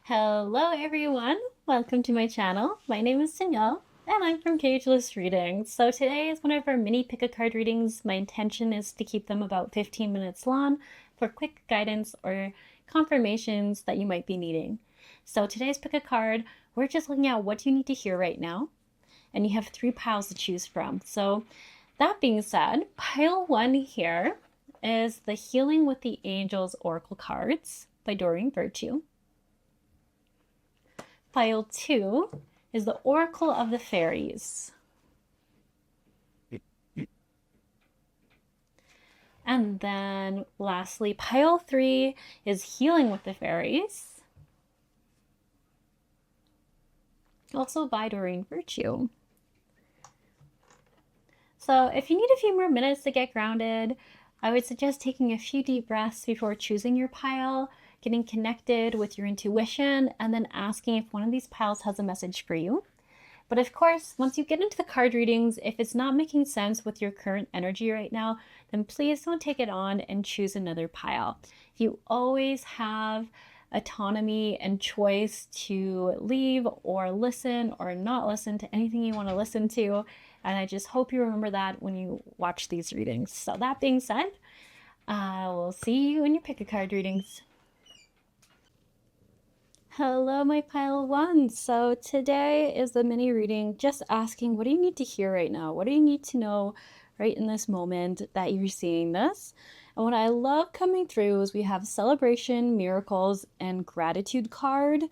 Hello everyone, welcome to my channel. My name is Danielle and I'm from Cageless Readings. So today is one of our mini pick-a-card readings. My intention is to keep them about 15 minutes long for quick guidance or confirmations that you might be needing. So today's pick-a-card, we're just looking at what you need to hear right now, and you have 3 piles to choose from. So that being said, pile 1 here is the Healing with the Angels Oracle cards by Doreen Virtue. Pile 2 is the Oracle of the Fairies. And then lastly, pile 3 is Healing with the Fairies, also by Doreen Virtue. So if you need a few more minutes to get grounded, I would suggest taking a few deep breaths before choosing your pile, getting connected with your intuition, and then asking if one of these piles has a message for you. But of course, once you get into the card readings, if it's not making sense with your current energy right now, then please don't take it on and choose another pile. You always have autonomy and choice to leave or listen or not listen to anything you want to listen to. And I just hope you remember that when you watch these readings. So that being said, I will see you in your pick-a-card readings. Hello, my pile 1. So today is the mini reading just asking, what do you need to hear right now? What do you need to know right in this moment that you're seeing this? And what I love coming through is we have celebration, miracles, and gratitude card.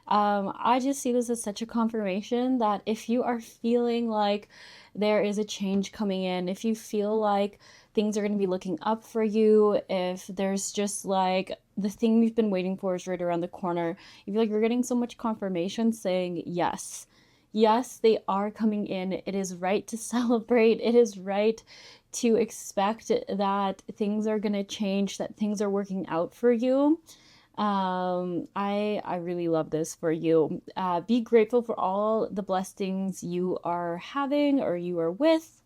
I just see this as such a confirmation that if you are feeling like there is a change coming in, if you feel like things are going to be looking up for you, if there's just like the thing you've been waiting for is right around the corner, you feel like you're getting so much confirmation saying yes. Yes, they are coming in. It is right to celebrate. It is right to expect that things are going to change, that things are working out for you. I really love this for you. Be grateful for all the blessings you are having or you are with.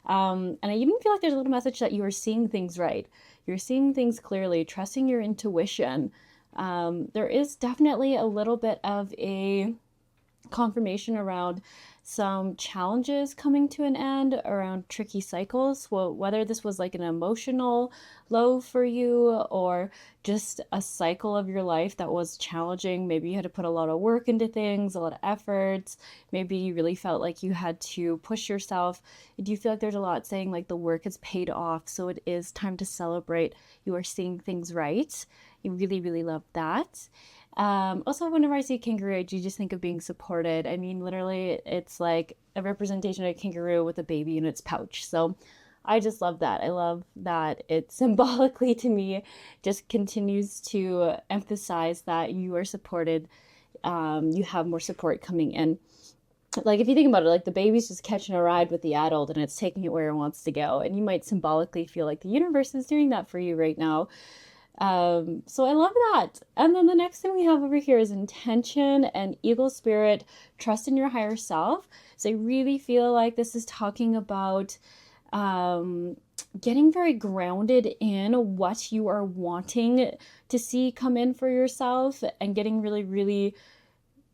And I even feel like there's a little message that you are seeing things right. You're seeing things clearly, trusting your intuition. There is definitely a little bit of a confirmation around some challenges coming to an end, around tricky cycles. Well, whether this was like an emotional low for you or just a cycle of your life that was challenging. Maybe you had to put a lot of work into things, a lot of efforts. Maybe you really felt like you had to push yourself. Do you feel like there's a lot saying like the work has paid off, so it is time to celebrate? You are seeing things right. You really, really love that. Also, whenever I see a kangaroo, I do just think of being supported. I mean, literally, it's like a representation of a kangaroo with a baby in its pouch. So I just love that. I love that it symbolically to me just continues to emphasize that you are supported. You have more support coming in. Like if you think about it, like the baby's just catching a ride with the adult and it's taking it where it wants to go. And you might symbolically feel like the universe is doing that for you right now. So I love that. And then the next thing we have over here is intention and eagle spirit, trust in your higher self. So I really feel like this is talking about getting very grounded in what you are wanting to see come in for yourself and getting really, really,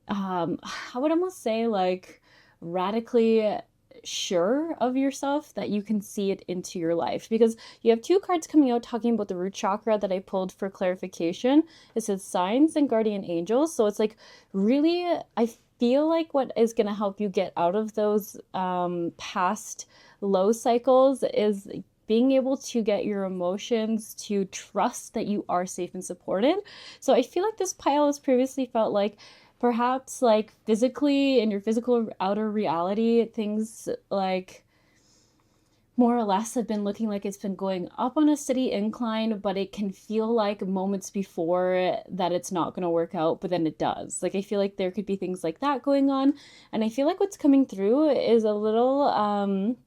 I would almost say like radically sure of yourself that you can see it into your life, because you have 2 cards coming out talking about the root chakra that I pulled for clarification. It says signs and guardian angels. So it's like really, I feel like what is going to help you get out of those past low cycles is being able to get your emotions to trust that you are safe and supported. So I feel like this pile has previously felt like perhaps like physically in your physical outer reality, things like more or less have been looking like it's been going up on a steady incline, but it can feel like moments before that it's not going to work out, but then it does. Like I feel like there could be things like that going on. And I feel like what's coming through is a little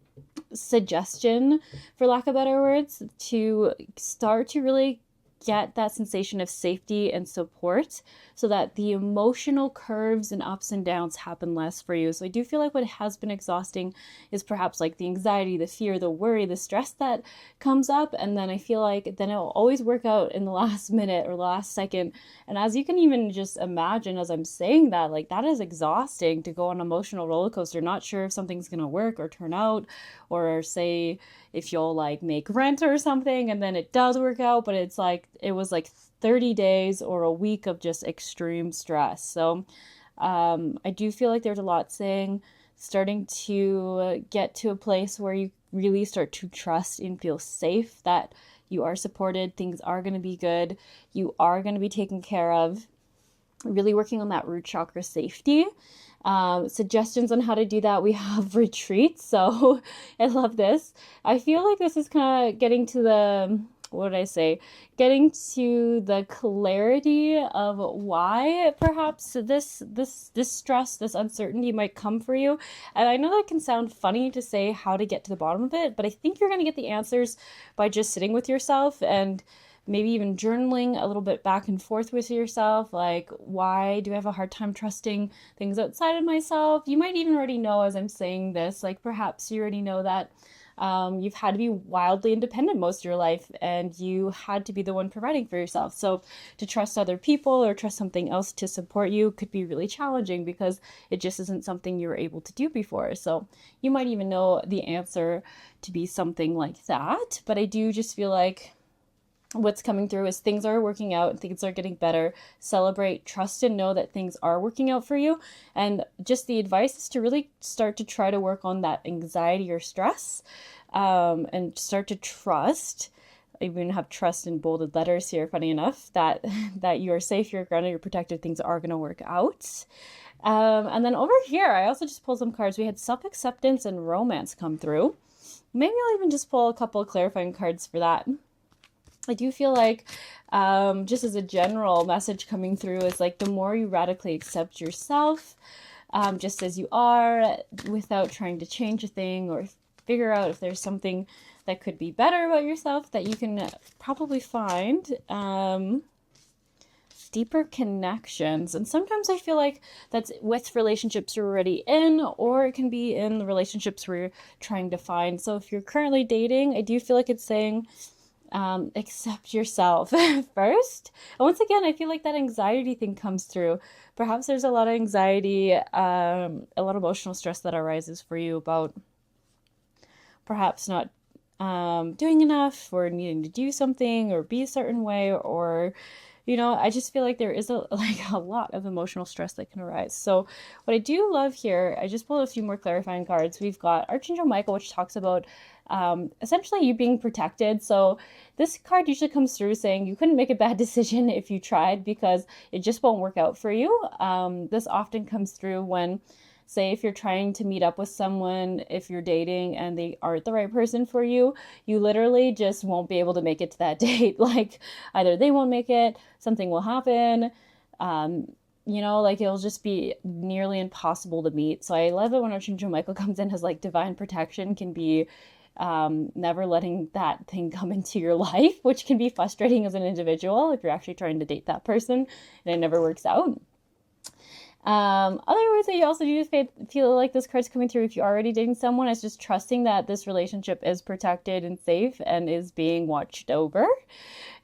suggestion, for lack of better words, to start to really get that sensation of safety and support so that the emotional curves and ups and downs happen less for you. So I do feel like what has been exhausting is perhaps like the anxiety, the fear, the worry, the stress that comes up. And then I feel like then it'll always work out in the last minute or last second. And as you can even just imagine, as I'm saying that, like that is exhausting to go on an emotional roller coaster, not sure if something's going to work or turn out, or say if you'll like make rent or something and then it does work out, but it's like it was like 30 days or a week of just extreme stress. So I do feel like there's a lot saying starting to get to a place where you really start to trust and feel safe that you are supported, things are going to be good, you are going to be taken care of, really working on that root chakra safety. Suggestions on how to do that, we have retreats. So I love this. I feel like this is kind of getting to the, what did I say? Getting to the clarity of why perhaps this stress, this uncertainty might come for you. And I know that can sound funny to say how to get to the bottom of it, but I think you're going to get the answers by just sitting with yourself and maybe even journaling a little bit back and forth with yourself, like, why do I have a hard time trusting things outside of myself? You might even already know as I'm saying this, like perhaps you already know that you've had to be wildly independent most of your life and you had to be the one providing for yourself. So to trust other people or trust something else to support you could be really challenging because it just isn't something you were able to do before. So you might even know the answer to be something like that. But I do just feel like what's coming through is things are working out, things are getting better. Celebrate, trust, and know that things are working out for you. And just the advice is to really start to try to work on that anxiety or stress, and start to trust. I even have trust in bolded letters here, funny enough, that you are safe, you're grounded, you're protected, things are going to work out. And then over here, I also just pulled some cards. We had self-acceptance and romance come through. Maybe I'll even just pull a couple of clarifying cards for that. I do feel like just as a general message coming through is like the more you radically accept yourself just as you are without trying to change a thing or figure out if there's something that could be better about yourself, that you can probably find deeper connections. And sometimes I feel like that's with relationships you're already in, or it can be in the relationships where you're trying to find. So if you're currently dating, I do feel like it's saying accept yourself first. And once again, I feel like that anxiety thing comes through. Perhaps there's a lot of anxiety, a lot of emotional stress that arises for you about perhaps not doing enough or needing to do something or be a certain way, or I just feel like there is a lot of emotional stress that can arise. So what I do love here, I just pulled a few more clarifying cards. We've got Archangel Michael, which talks about essentially you being protected. So this card usually comes through saying you couldn't make a bad decision if you tried because it just won't work out for you. This often comes through when, say, if you're trying to meet up with someone, if you're dating and they aren't the right person for you, you literally just won't be able to make it to that date. Like either they won't make it, something will happen, like it'll just be nearly impossible to meet. So I love it when Archangel Michael comes in as like divine protection, can be never letting that thing come into your life, which can be frustrating as an individual if you're actually trying to date that person and it never works out. Other ways that you also do feel like this card's coming through if you're already dating someone is just trusting that this relationship is protected and safe and is being watched over.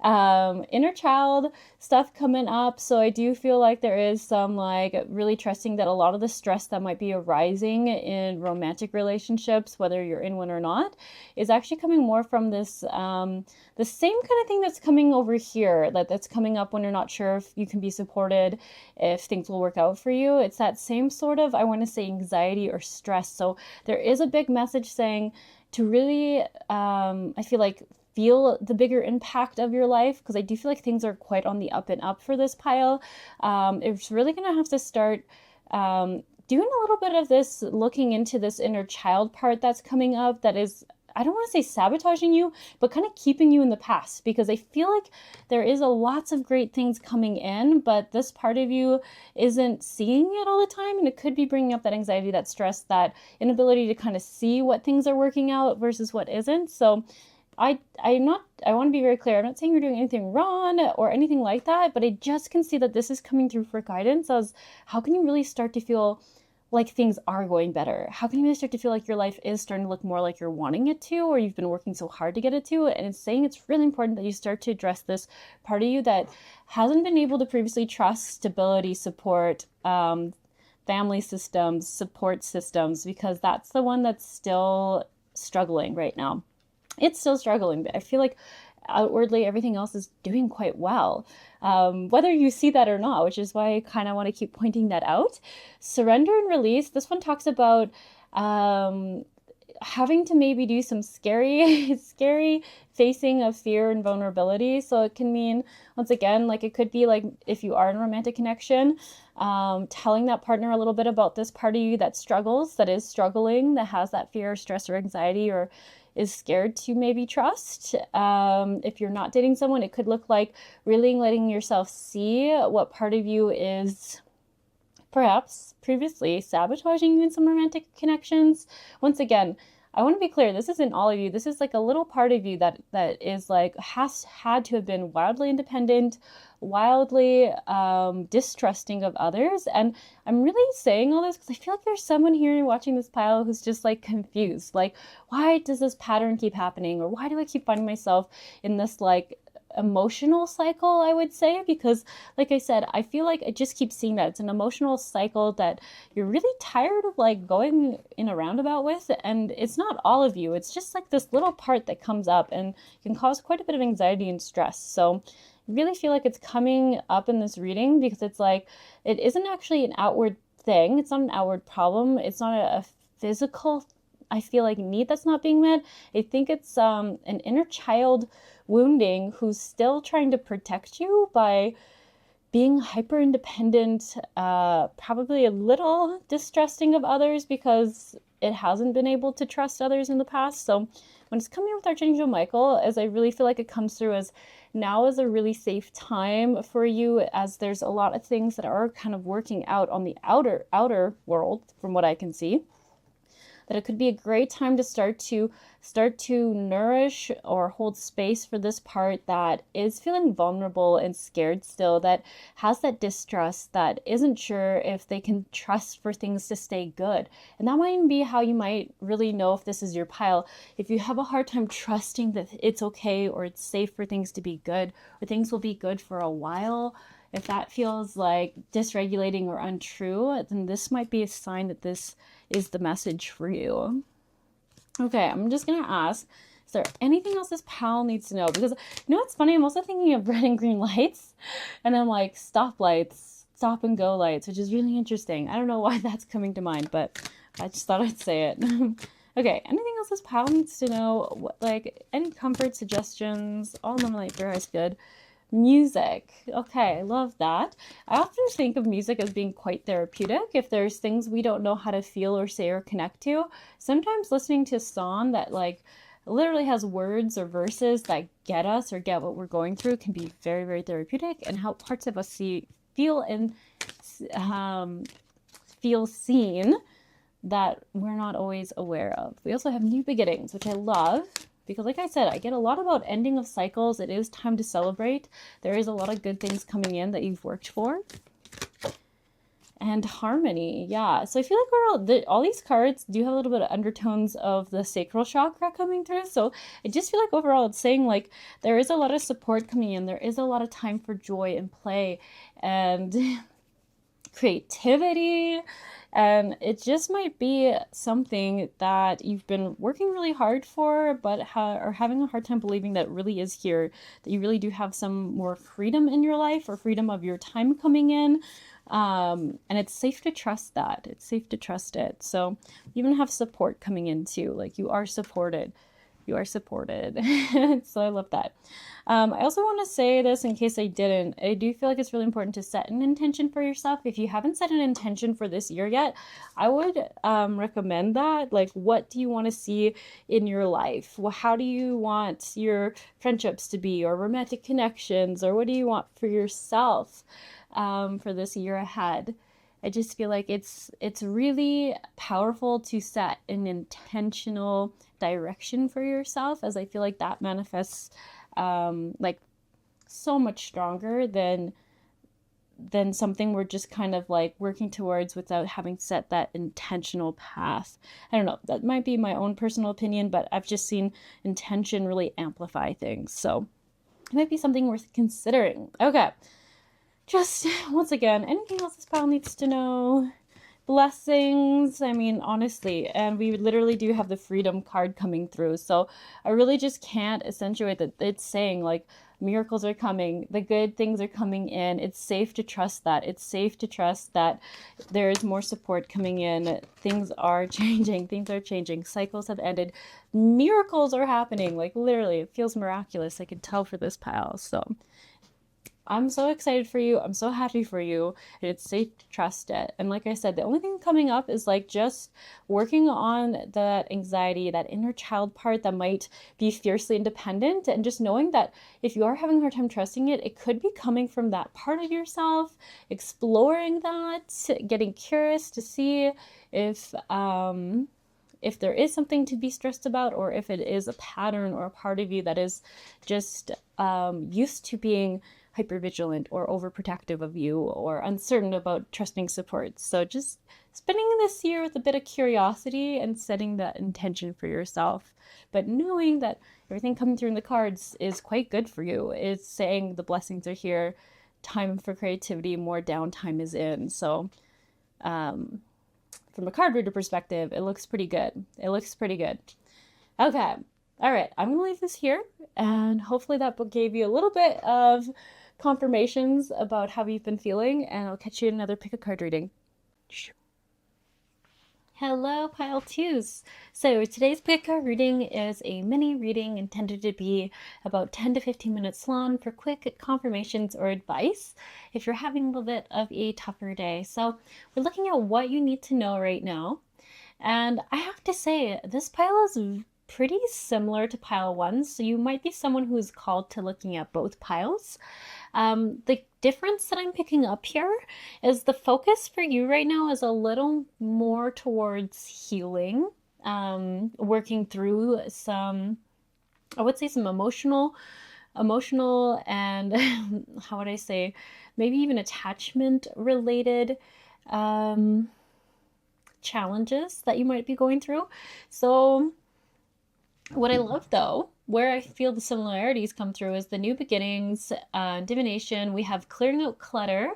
Inner child stuff coming up. So I do feel like there is some like really trusting that a lot of the stress that might be arising in romantic relationships, whether you're in one or not, is actually coming more from this, the same kind of thing that's coming over here, that's coming up when you're not sure if you can be supported, if things will work out for you. It's that same sort of, I want to say, anxiety or stress. So there is a big message saying to really, I feel like, feel the bigger impact of your life, because I do feel like things are quite on the up and up for this pile. It's really going to have to start doing a little bit of this, looking into this inner child part that's coming up that is, I don't want to say sabotaging you, but kind of keeping you in the past, because I feel like there is lots of great things coming in, but this part of you isn't seeing it all the time, and it could be bringing up that anxiety, that stress, that inability to kind of see what things are working out versus what isn't. So I want to be very clear. I'm not saying you're doing anything wrong or anything like that, but I just can see that this is coming through for guidance as how can you really start to feel like things are going better? How can you really start to feel like your life is starting to look more like you're wanting it to, or you've been working so hard to get it to? And it's saying it's really important that you start to address this part of you that hasn't been able to previously trust stability, support, family systems, support systems, because that's the one that's still struggling right now. It's still struggling, but I feel like outwardly everything else is doing quite well. Whether you see that or not, which is why I kind of want to keep pointing that out. Surrender and release. This one talks about having to maybe do some scary facing of fear and vulnerability. So it can mean, once again, like it could be like if you are in a romantic connection, telling that partner a little bit about this part of you that struggles, that is struggling, that has that fear, stress, or anxiety, or is scared to maybe trust. If you're not dating someone, it could look like really letting yourself see what part of you is perhaps previously sabotaging you in some romantic connections. Once again, I want to be clear, this isn't all of you. This is like a little part of you that is like has had to have been wildly independent, wildly distrusting of others. And I'm really saying all this because I feel like there's someone here watching this pile who's just like confused. Like, why does this pattern keep happening? Or why do I keep finding myself in this like emotional cycle, I would say, because like I said, I feel like I just keep seeing that it's an emotional cycle that you're really tired of like going in a roundabout with. And it's not all of you, it's just like this little part that comes up and can cause quite a bit of anxiety and stress. So I really feel like it's coming up in this reading because it's like it isn't actually an outward thing, it's not an outward problem, it's not a physical, I feel like, need that's not being met. I think it's an inner child wounding who's still trying to protect you by being hyper independent, probably a little distrusting of others because it hasn't been able to trust others in the past. So when it's coming with Archangel Michael, as I really feel like it comes through as now is a really safe time for you, as there's a lot of things that are kind of working out on the outer world from what I can see, that it could be a great time to start to nourish or hold space for this part that is feeling vulnerable and scared still, that has that distrust, that isn't sure if they can trust for things to stay good. And that might be how you might really know if this is your pile. If you have a hard time trusting that it's okay or it's safe for things to be good, or things will be good for a while, if that feels like dysregulating or untrue, then this might be a sign that this is the message for you. Okay, I'm just gonna ask, is there anything else this pal needs to know? Because you know what's funny? I'm also thinking of red and green lights, and I'm like stoplights, stop and go lights, which is really interesting. I don't know why that's coming to mind, but I just thought I'd say it. Okay, anything else this pal needs to know? What, like any comfort suggestions? All of them like very good. Music. Okay, I love that. I often think of music as being quite therapeutic. If there's things we don't know how to feel or say or connect to, sometimes listening to a song that like literally has words or verses that get us or get what we're going through can be very, very therapeutic and help parts of us feel and feel seen that we're not always aware of. We also have new beginnings, which I love. Because like I said, I get a lot about ending of cycles. It is time to celebrate. There is a lot of good things coming in that you've worked for. And harmony, yeah. So I feel like all these cards do have a little bit of undertones of the sacral chakra coming through. So I just feel like overall it's saying like there is a lot of support coming in. There is a lot of time for joy and play and creativity. And it just might be something that you've been working really hard for, but are having a hard time believing that really is here, that you really do have some more freedom in your life or freedom of your time coming in. And it's safe to trust that. It's safe to trust it. So you even have support coming in too. Like you are supported. You are supported. So I love that. I also want to say this in case I didn't. I do feel like it's really important to set an intention for yourself. If you haven't set an intention for this year yet, I would recommend that. Like, what do you want to see in your life? Well, how do you want your friendships to be, or romantic connections, or what do you want for yourself for this year ahead? I just feel like it's really powerful to set an intentional direction for yourself, as I feel like that manifests like so much stronger than something we're just kind of like working towards without having set that intentional path. I don't know, that might be my own personal opinion, but I've just seen intention really amplify things. So it might be something worth considering. Okay. Just once again, anything else this pile needs to know? Blessings. I mean, honestly, and we literally do have the freedom card coming through. So I really just can't accentuate that. It's saying like miracles are coming, the good things are coming in. It's safe to trust that. It's safe to trust that there is more support coming in. Things are changing. Things are changing. Cycles have ended. Miracles are happening. Like literally, it feels miraculous. I can tell for this pile. So I'm so excited for you. I'm so happy for you. And it's safe to trust it. And like I said, the only thing coming up is like just working on that anxiety, that inner child part that might be fiercely independent. And just knowing that if you are having a hard time trusting it, it could be coming from that part of yourself, exploring that, getting curious to see if there is something to be stressed about, or if it is a pattern or a part of you that is just used to being hypervigilant or overprotective of you or uncertain about trusting support. So just spending this year with a bit of curiosity and setting that intention for yourself, but knowing that everything coming through in the cards is quite good for you. It's saying the blessings are here, time for creativity, more downtime is in. So from a card reader perspective, it looks pretty good. It looks pretty good. Okay. All right. I'm going to leave this here, and hopefully that book gave you a little bit of confirmations about how you've been feeling, and I'll catch you in another pick a card reading. Hello, pile twos. So today's pick a card reading is a mini reading intended to be about 10 to 15 minutes long for quick confirmations or advice if you're having a little bit of a tougher day. So we're looking at what you need to know right now. And I have to say, this pile is pretty similar to pile one. So you might be someone who is called to looking at both piles. The difference that I'm picking up here is the focus for you right now is a little more towards healing, working through some, I would say some emotional and how would I say, maybe even attachment related challenges that you might be going through. So what I love though, where I feel the similarities come through, is the new beginnings, divination. We have clearing out clutter,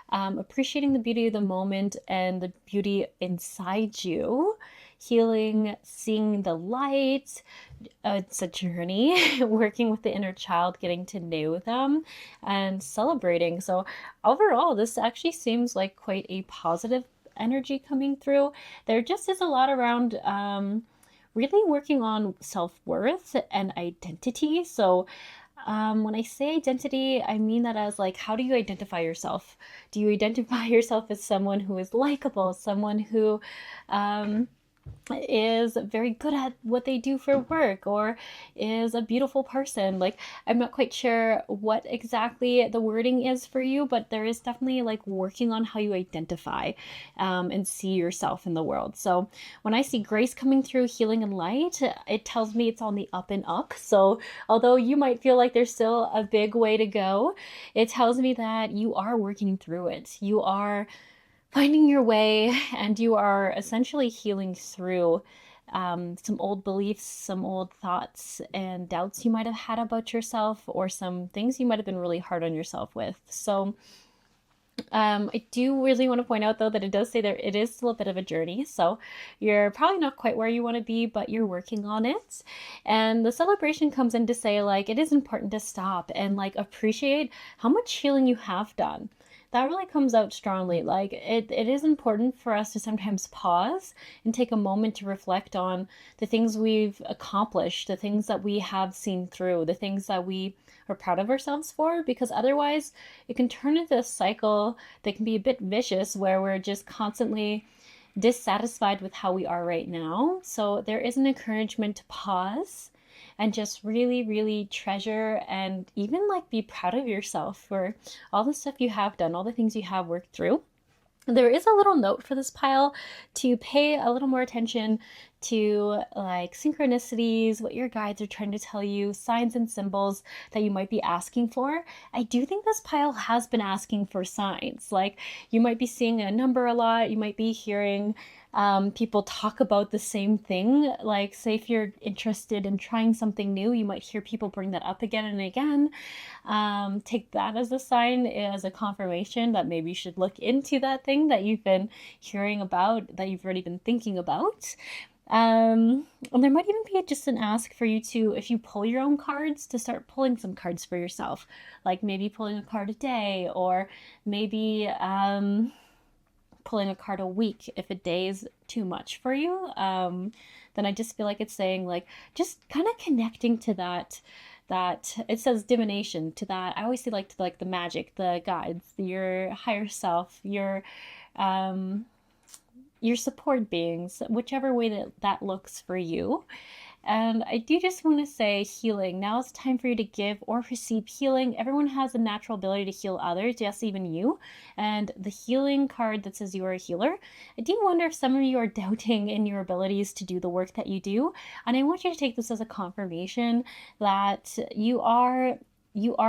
appreciating the beauty of the moment and the beauty inside you, healing, seeing the light. It's a journey, working with the inner child, getting to know them, and celebrating. So overall, this actually seems like quite a positive energy coming through. There just is a lot around really working on self-worth and identity. So when I say identity, I mean that as like, how do you identify yourself? Do you identify yourself as someone who is likable, someone who is very good at what they do for work, or is a beautiful person? Like, I'm not quite sure what exactly the wording is for you, but there is definitely like working on how you identify and see yourself in the world. So when I see grace coming through, healing and light, it tells me it's on the up and up. So although you might feel like there's still a big way to go, it tells me that you are working through it. You are finding your way, and you are essentially healing through some old beliefs, some old thoughts and doubts you might have had about yourself, or some things you might have been really hard on yourself with. So I do really want to point out though that it does say that it is still a bit of a journey. So you're probably not quite where you want to be, but you're working on it. And the celebration comes in to say like, it is important to stop and like appreciate how much healing you have done. That really comes out strongly. Like it is important for us to sometimes pause and take a moment to reflect on the things we've accomplished, the things that we have seen through, the things that we are proud of ourselves for, because otherwise it can turn into a cycle that can be a bit vicious where we're just constantly dissatisfied with how we are right now. So there is an encouragement to pause and just really, really treasure and even like be proud of yourself for all the stuff you have done, all the things you have worked through. There is a little note for this pile to pay a little more attention to like synchronicities, what your guides are trying to tell you, signs and symbols that you might be asking for. I do think this pile has been asking for signs. Like you might be seeing a number a lot, you might be hearing people talk about the same thing. Like say if you're interested in trying something new, you might hear people bring that up again and again. Take that as a sign, as a confirmation that maybe you should look into that thing that you've been hearing about, that you've already been thinking about. And there might even be just an ask for you to, if you pull your own cards, to start pulling some cards for yourself. Like maybe pulling a card a day, or maybe pulling a card a week if a day is too much for you. Then I just feel like it's saying like, just kind of connecting to that it says divination, to that. I always see like to like the magic, the guides, your higher self, your support beings, whichever way that looks for you. And I do just want to say healing. Now it's time for you to give or receive healing. Everyone has a natural ability to heal others, yes, even you. And the healing card that says you are a healer, I do wonder if some of you are doubting in your abilities to do the work that you do. And I want you to take this as a confirmation that you are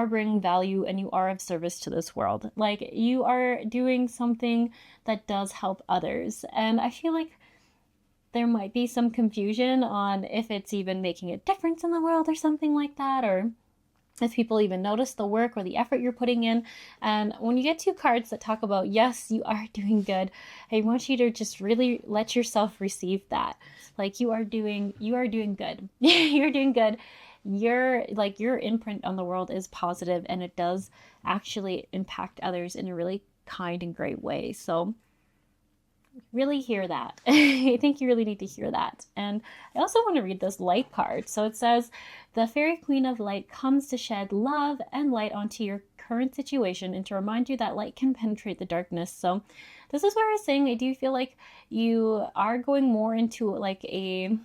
bringing value and you are of service to this world. Like you are doing something that does help others. And I feel like there might be some confusion on if it's even making a difference in the world or something like that, or if people even notice the work or the effort you're putting in. And when you get two cards that talk about, yes, you are doing good, I want you to just really let yourself receive that. Like you are doing good. You're doing good. Your imprint on the world is positive, and it does actually impact others in a really kind and great way. So really hear that. I think you really need to hear that. And I also want to read this light card. So it says, the fairy queen of light comes to shed love and light onto your current situation and to remind you that light can penetrate the darkness. So this is where I was saying I do feel like you are going more into like a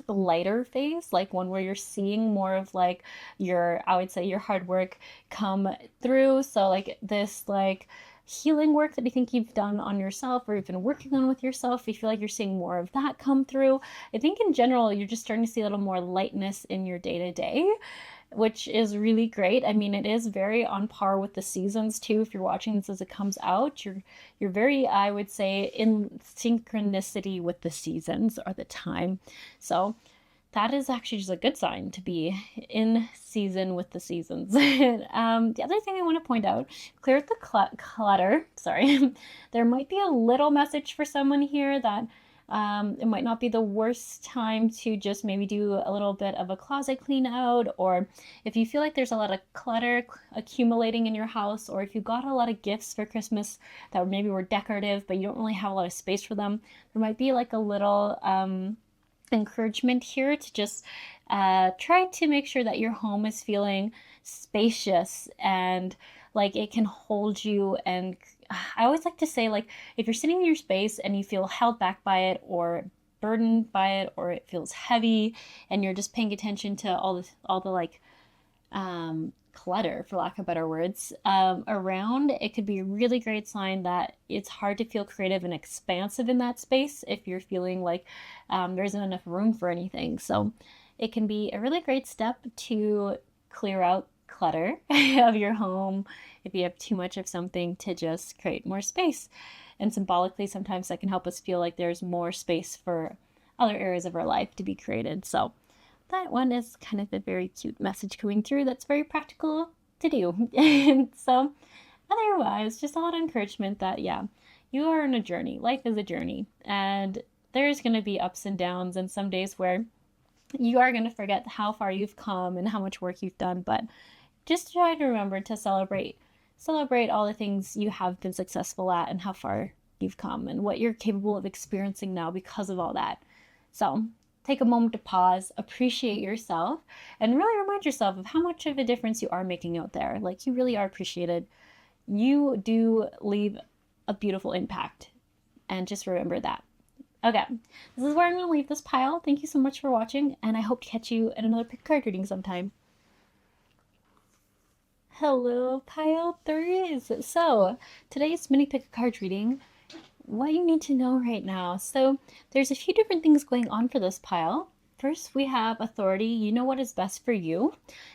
lighter phase, like one where you're seeing more of like I would say your hard work come through. So like this like healing work that you think you've done on yourself or you've been working on with yourself, you feel like you're seeing more of that come through. I think in general you're just starting to see a little more lightness in your day-to-day, which is really great. I mean, it is very on par with the seasons too. If you're watching this as it comes out, you're very, I would say, in synchronicity with the seasons or the time. So that is actually just a good sign to be in season with the seasons. The other thing I want to point out, clear out the clutter. Sorry. There might be a little message for someone here that it might not be the worst time to just maybe do a little bit of a closet clean out, or if you feel like there's a lot of clutter accumulating in your house, or if you got a lot of gifts for Christmas that maybe were decorative but you don't really have a lot of space for them, there might be like a little encouragement here to just try to make sure that your home is feeling spacious and like it can hold you. And I always like to say, like, if you're sitting in your space and you feel held back by it or burdened by it, or it feels heavy and you're just paying attention to all the like clutter, for lack of better words, around, it could be a really great sign that it's hard to feel creative and expansive in that space if you're feeling like there isn't enough room for anything. So it can be a really great step to clear out clutter of your home if you have too much of something, to just create more space. And symbolically, sometimes that can help us feel like there's more space for other areas of our life to be created. So that one is kind of a very cute message coming through that's very practical to do. And so otherwise, just a lot of encouragement that, yeah, you are on a journey. Life is a journey. And there's going to be ups and downs, and some days where you are going to forget how far you've come and how much work you've done. But just try to remember to celebrate all the things you have been successful at and how far you've come and what you're capable of experiencing now because of all that. So take a moment to pause, appreciate yourself, and really remind yourself of how much of a difference you are making out there. Like, you really are appreciated. You do leave a beautiful impact, and just remember that. Okay, this is where I'm going to leave this pile. Thank you so much for watching, and I hope to catch you in another card reading sometime. Hello, pile threes. So, today's mini pick a card reading, what you need to know right now. So, there's a few different things going on for this pile. First, we have authority. You know what is best for you.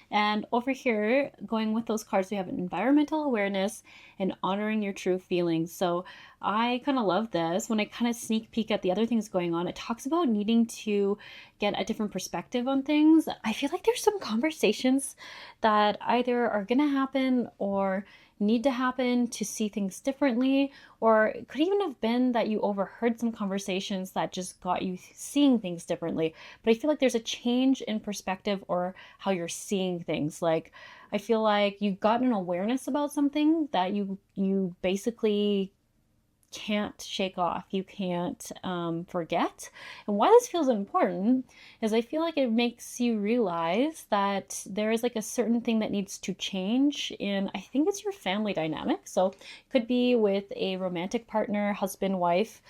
And over here, going with those cards, we have environmental awareness and honoring your true feelings. So I kind of love this. When I kind of sneak peek at the other things going on, it talks about needing to get a different perspective on things. I feel like there's some conversations that either are going to happen or need to happen to see things differently, or it could even have been that you overheard some conversations that just got you seeing things differently. But I feel like there's a change in perspective or how you're seeing things. Like, I feel like you've gotten an awareness about something that you basically can't shake off, you can't forget. And why this feels important is I feel like it makes you realize that there is like a certain thing that needs to change in, I think it's your family dynamic. So it could be with a romantic partner, husband, wife.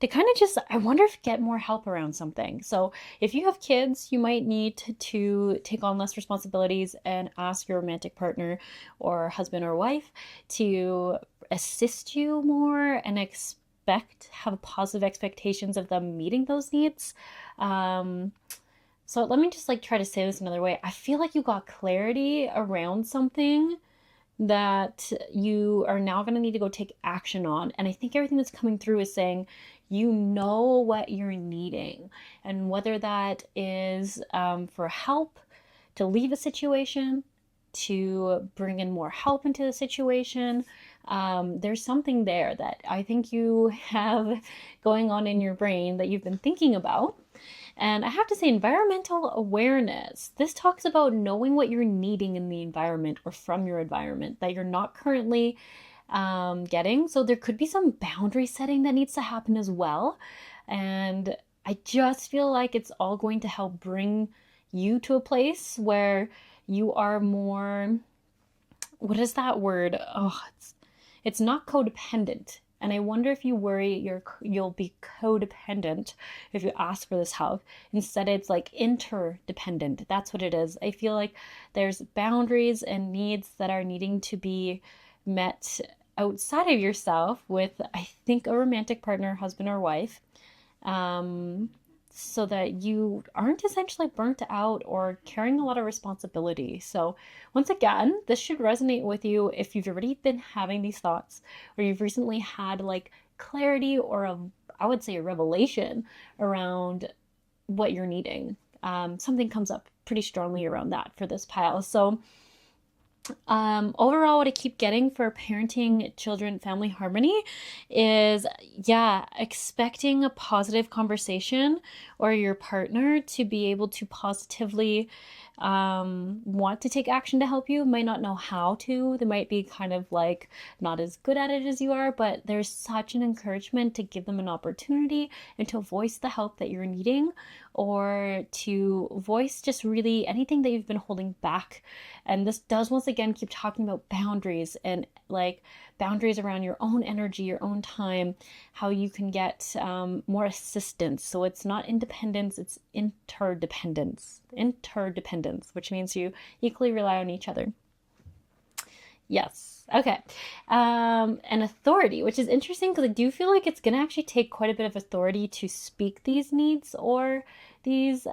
To kind of just, I wonder if get more help around something. So if you have kids, you might need to take on less responsibilities and ask your romantic partner or husband or wife to assist you more and have positive expectations of them meeting those needs. So let me just like try to say this another way. I feel like you got clarity around something that you are now going to need to go take action on. And I think everything that's coming through is saying, you know what you're needing. And whether that is for help to leave a situation, to bring in more help into the situation, there's something there that I think you have going on in your brain that you've been thinking about. And I have to say, environmental awareness. This talks about knowing what you're needing in the environment or from your environment that you're not currently getting. So there could be some boundary setting that needs to happen as well. And I just feel like it's all going to help bring you to a place where you are more, what is that word? Oh, it's not codependent. And I wonder if you worry you'll be codependent if you ask for this help. Instead, it's like interdependent. That's what it is. I feel like there's boundaries and needs that are needing to be met outside of yourself with, I think, a romantic partner, husband or wife. So that you aren't essentially burnt out or carrying a lot of responsibility. So, once again, this should resonate with you if you've already been having these thoughts or you've recently had like clarity or I would say a revelation around what you're needing. Something comes up pretty strongly around that for this pile. So, overall, what I keep getting for parenting children, family harmony is, yeah, expecting a positive conversation or your partner to be able to positively want to take action to help you, might not know how to. They might be kind of like not as good at it as you are, but there's such an encouragement to give them an opportunity and to voice the help that you're needing or to voice just really anything that you've been holding back. And this does once again keep talking about boundaries and like boundaries around your own energy, your own time, how you can get more assistance. So it's not independence, it's interdependence. Interdependence, which means you equally rely on each other. Yes. Okay. And authority, which is interesting because I do feel like it's going to actually take quite a bit of authority to speak these needs or these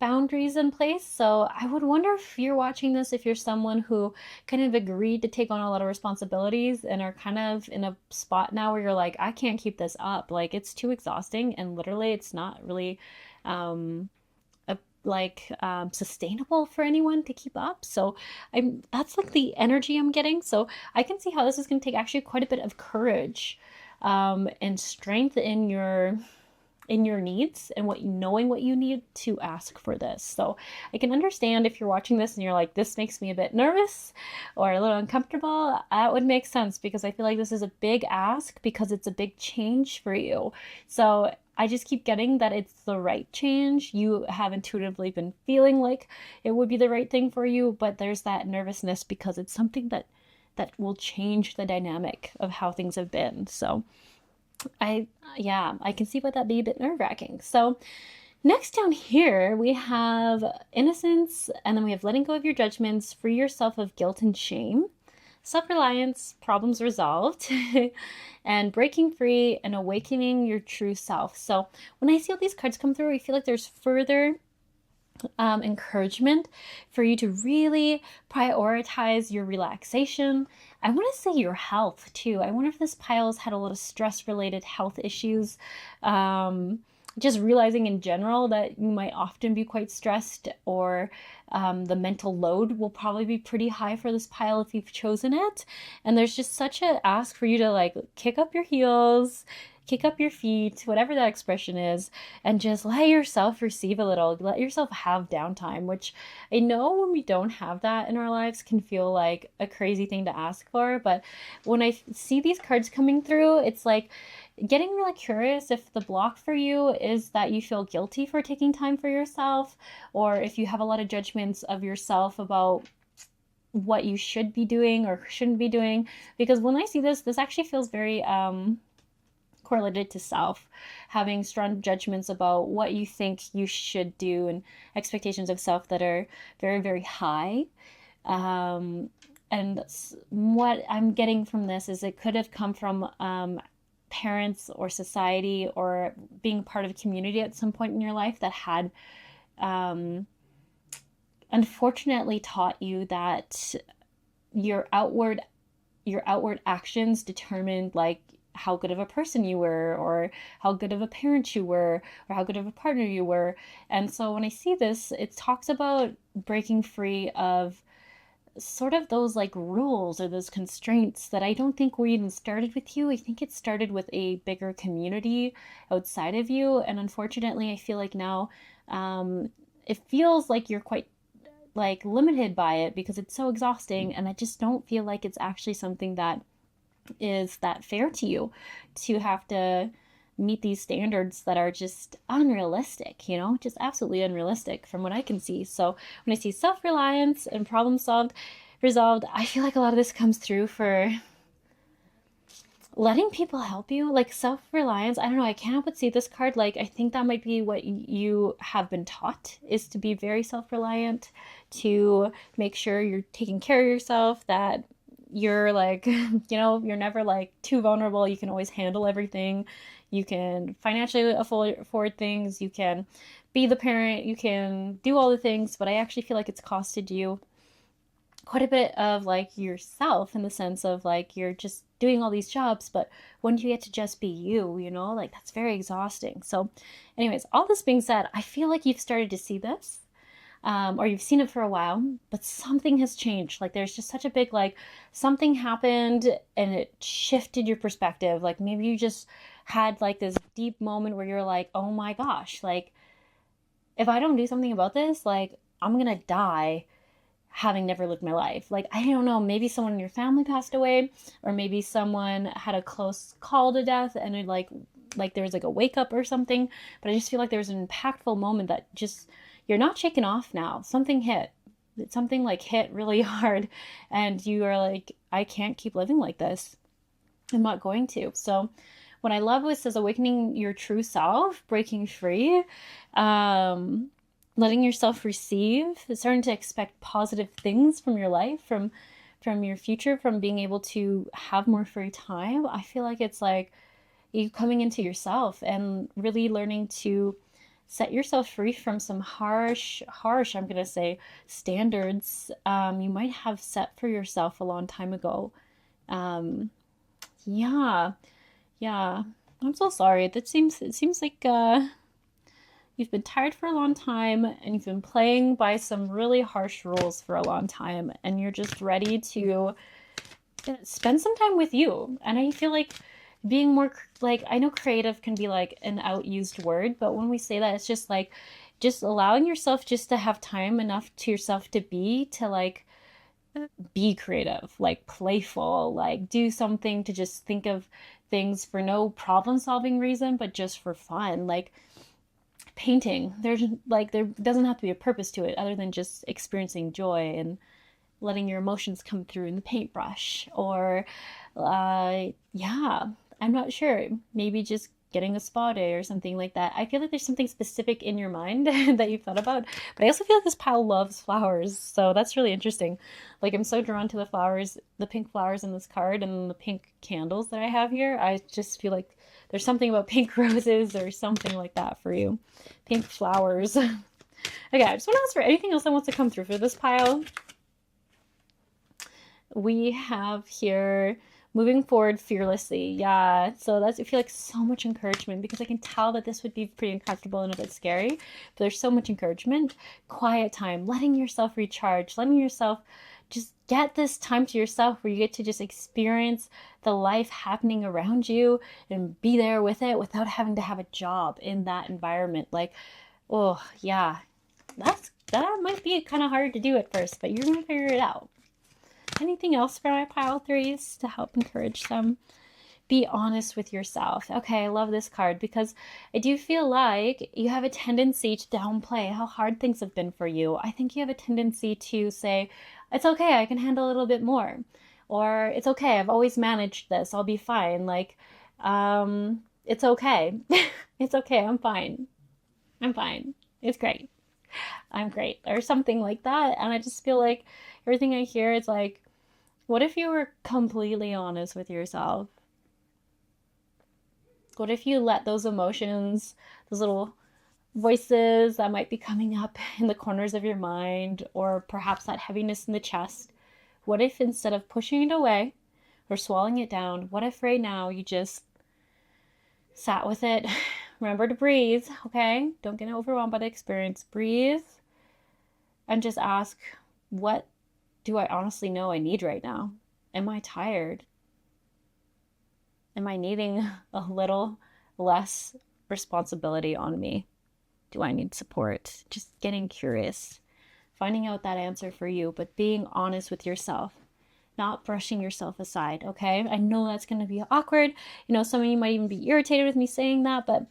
boundaries in place. So I would wonder if you're watching this, if you're someone who kind of agreed to take on a lot of responsibilities and are kind of in a spot now where you're like, I can't keep this up. Like it's too exhausting and literally it's not really sustainable for anyone to keep up. So that's like the energy I'm getting. So I can see how this is going to take actually quite a bit of courage and strength in your needs and knowing what you need to ask for this. So I can understand if you're watching this and you're like, this makes me a bit nervous or a little uncomfortable. That would make sense because I feel like this is a big ask because it's a big change for you. So I just keep getting that it's the right change. You have intuitively been feeling like it would be the right thing for you, but there's that nervousness because it's something that will change the dynamic of how things have been. So I can see why that'd be a bit nerve-wracking. So Next down here, we have innocence, and then we have letting go of your judgments, free yourself of guilt and shame, self-reliance, problems resolved, and breaking free and awakening your true self. So when I see all these cards come through, I feel like there's further encouragement for you to really prioritize your relaxation. I want to say your health too. I wonder if this pile's had a lot of stress-related health issues. Just realizing in general that you might often be quite stressed, or the mental load will probably be pretty high for this pile if you've chosen it. And there's just such a ask for you to like kick up your heels, kick up your feet, whatever that expression is, and just let yourself receive a little, let yourself have downtime, which I know when we don't have that in our lives can feel like a crazy thing to ask for. But when I see these cards coming through, it's like getting really curious if the block for you is that you feel guilty for taking time for yourself, or if you have a lot of judgments of yourself about what you should be doing or shouldn't be doing. Because when I see this, this actually feels very correlated to self, having strong judgments about what you think you should do and expectations of self that are very, very high. And what I'm getting from this is it could have come from parents or society or being part of a community at some point in your life that had unfortunately taught you that your outward actions determined like how good of a person you were, or how good of a parent you were, or how good of a partner you were. And so when I see this, it talks about breaking free of sort of those like rules or those constraints that I don't think were even started with you. I think it started with a bigger community outside of you. And unfortunately, I feel like now it feels like you're quite like limited by it because it's so exhausting. And I just don't feel like it's actually something that is that fair to you, to have to meet these standards that are just unrealistic, you know, just absolutely unrealistic from what I can see. So when I see self-reliance and problem resolved, I feel like a lot of this comes through for letting people help you, like self-reliance. I don't know, I can't help but see this card. Like, I think that might be what you have been taught, is to be very self-reliant, to make sure you're taking care of yourself, that you're like, you know, you're never like too vulnerable. You can always handle everything. You can financially afford things. You can be the parent. You can do all the things. But I actually feel like it's costed you quite a bit of like yourself, in the sense of like you're just doing all these jobs, but when do you get to just be you, you know, like that's very exhausting. So anyways, all this being said, I feel like you've started to see this, or you've seen it for a while, but something has changed. Like there's just such a big, like something happened and it shifted your perspective. Like maybe you just had like this deep moment where you're like, oh my gosh, like if I don't do something about this, like I'm gonna die having never lived my life. Like, I don't know, maybe someone in your family passed away, or maybe someone had a close call to death and it like there was like a wake up or something. But I just feel like there was an impactful moment that just, you're not shaken off now. Something hit. Something like hit really hard, and you are like, I can't keep living like this. I'm not going to. So what I love was says awakening your true self, breaking free, letting yourself receive, starting to expect positive things from your life, from your future, from being able to have more free time. I feel like it's like you coming into yourself and really learning to set yourself free from some harsh, I'm going to say, standards you might have set for yourself a long time ago. Yeah, yeah. I'm so sorry. It seems like you've been tired for a long time, and you've been playing by some really harsh rules for a long time, and you're just ready to spend some time with you. And I feel like being more, like, I know creative can be like an outused word, but when we say that, it's just like, just allowing yourself just to have time enough to yourself to like be creative, like playful, like do something, to just think of things for no problem solving reason, but just for fun. Like painting, there doesn't have to be a purpose to it other than just experiencing joy and letting your emotions come through in the paintbrush. Or yeah, I'm not sure, maybe just getting a spa day or something like that. I feel like there's something specific in your mind that you've thought about. But I also feel like this pile loves flowers. So that's really interesting. Like, I'm so drawn to the flowers, the pink flowers in this card and the pink candles that I have here. I just feel like there's something about pink roses or something like that for you. Pink flowers. Okay, I just want to ask for anything else that wants to come through for this pile. We have here moving forward fearlessly. Yeah, so that's, I feel like so much encouragement, because I can tell that this would be pretty uncomfortable and a bit scary, but there's so much encouragement. Quiet time, letting yourself recharge, letting yourself just get this time to yourself where you get to just experience the life happening around you and be there with it without having to have a job in that environment. Like, oh yeah, that might be kind of hard to do at first, but you're gonna figure it out. Anything else for my pile threes to help encourage them? Be honest with yourself. Okay, I love this card because I do feel like you have a tendency to downplay how hard things have been for you. I think you have a tendency to say, it's okay, I can handle a little bit more. Or it's okay, I've always managed this, I'll be fine. Like, it's okay. It's okay, I'm fine. I'm fine. It's great. I'm great. Or something like that. And I just feel like everything I hear is like, what if you were completely honest with yourself? What if you let those emotions, those little voices that might be coming up in the corners of your mind, or perhaps that heaviness in the chest, what if instead of pushing it away or swallowing it down, what if right now you just sat with it? Remember to breathe, okay? Don't get overwhelmed by the experience. Breathe and just ask, what do I honestly know I need right now? Am I tired? Am I needing a little less responsibility on me? Do I need support? Just getting curious, finding out that answer for you, but being honest with yourself, not brushing yourself aside, okay? I know that's going to be awkward. You know, some of you might even be irritated with me saying that, but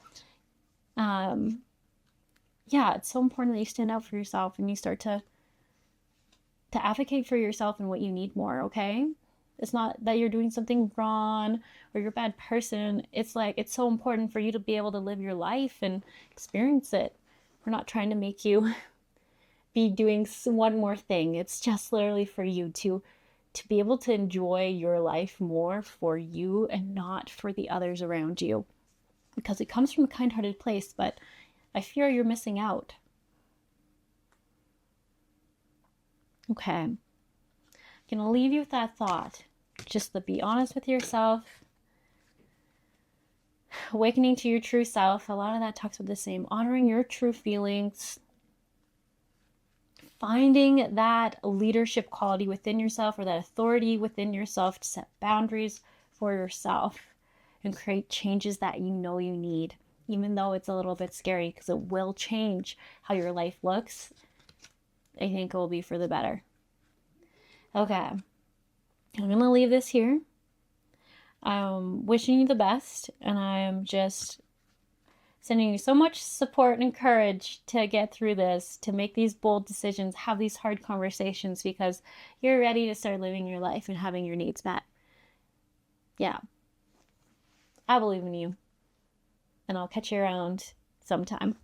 yeah, it's so important that you stand up for yourself and you start to advocate for yourself and what you need more, okay? It's not that you're doing something wrong or you're a bad person. It's like, it's so important for you to be able to live your life and experience it. We're not trying to make you be doing one more thing. It's just literally for you to be able to enjoy your life more for you and not for the others around you. Because it comes from a kind-hearted place, but I fear you're missing out. Okay. I'm going to leave you with that thought. Just to be honest with yourself. Awakening to your true self. A lot of that talks about the same. Honoring your true feelings. Finding that leadership quality within yourself, or that authority within yourself to set boundaries for yourself and create changes that you know you need. Even though it's a little bit scary, because it will change how your life looks. I think it will be for the better. Okay. I'm going to leave this here. I'm wishing you the best, and I'm just sending you so much support and courage to get through this, to make these bold decisions, have these hard conversations, because you're ready to start living your life and having your needs met. Yeah. I believe in you. And I'll catch you around sometime.